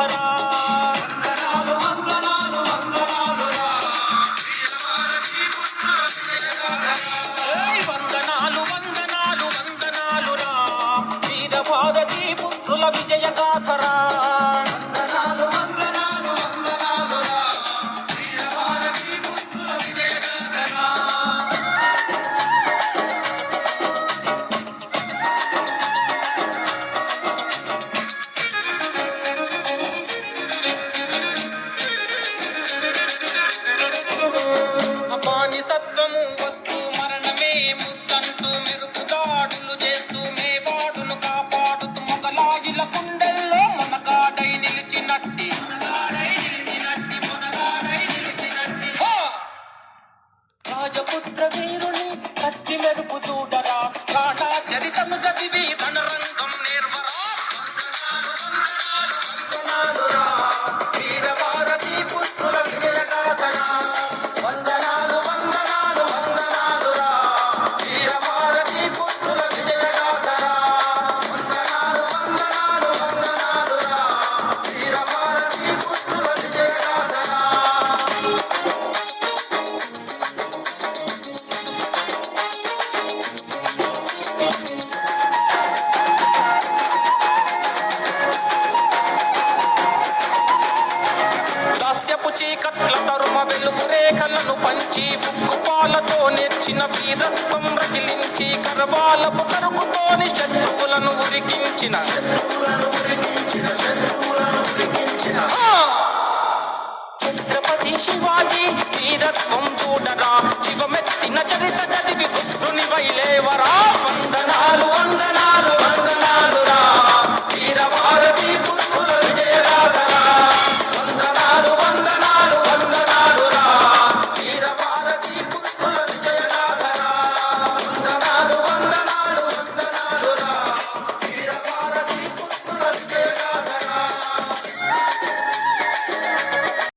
గాథరా. వందనాలు వందనాలు వందనాలు రా వీర భారతీ పుత్రుల విజయ గాథరా. బానిసత్వము వద్దు మరణమే ముద్దంటూ మెరుపుదాడులు చేస్తూ మేవాడును కాపాడుతూ మొగలాగిల కుండెల్లో మునగాడై నిలిచినట్టి రాజపుత్ర వీరుని కత్తి మెరుపు చూడరా. రాణా చరితము చదివి రణరంగం నేర్వరా. వీర భారతీ పుత్రుల విజయ గాథరా. వందనాలు వందనాలు వందనాలు రా వీర భారతీ పుత్రుల విజయ గాథరా. వందనాలు వందనాలు వందనాలు రా వీర భారతీ పుత్రుల విజయ గాథరా. దాస్యపు చీకట్ల తరుమ వెలుగు రేఖలను పంచి ముక్కుపాలతో నేర్చిన వీరత్వం రగిలించి కరవాలపు కరుగుతోని శత్రువులను ఉరికించిన ఛత్రపతి శివాజీ వీరత్వం చూడరా. శివమెత్తిన చరిత చదివి వృద్ధుని వైలేవరా. వందనాలు వందనాలు వందనాలు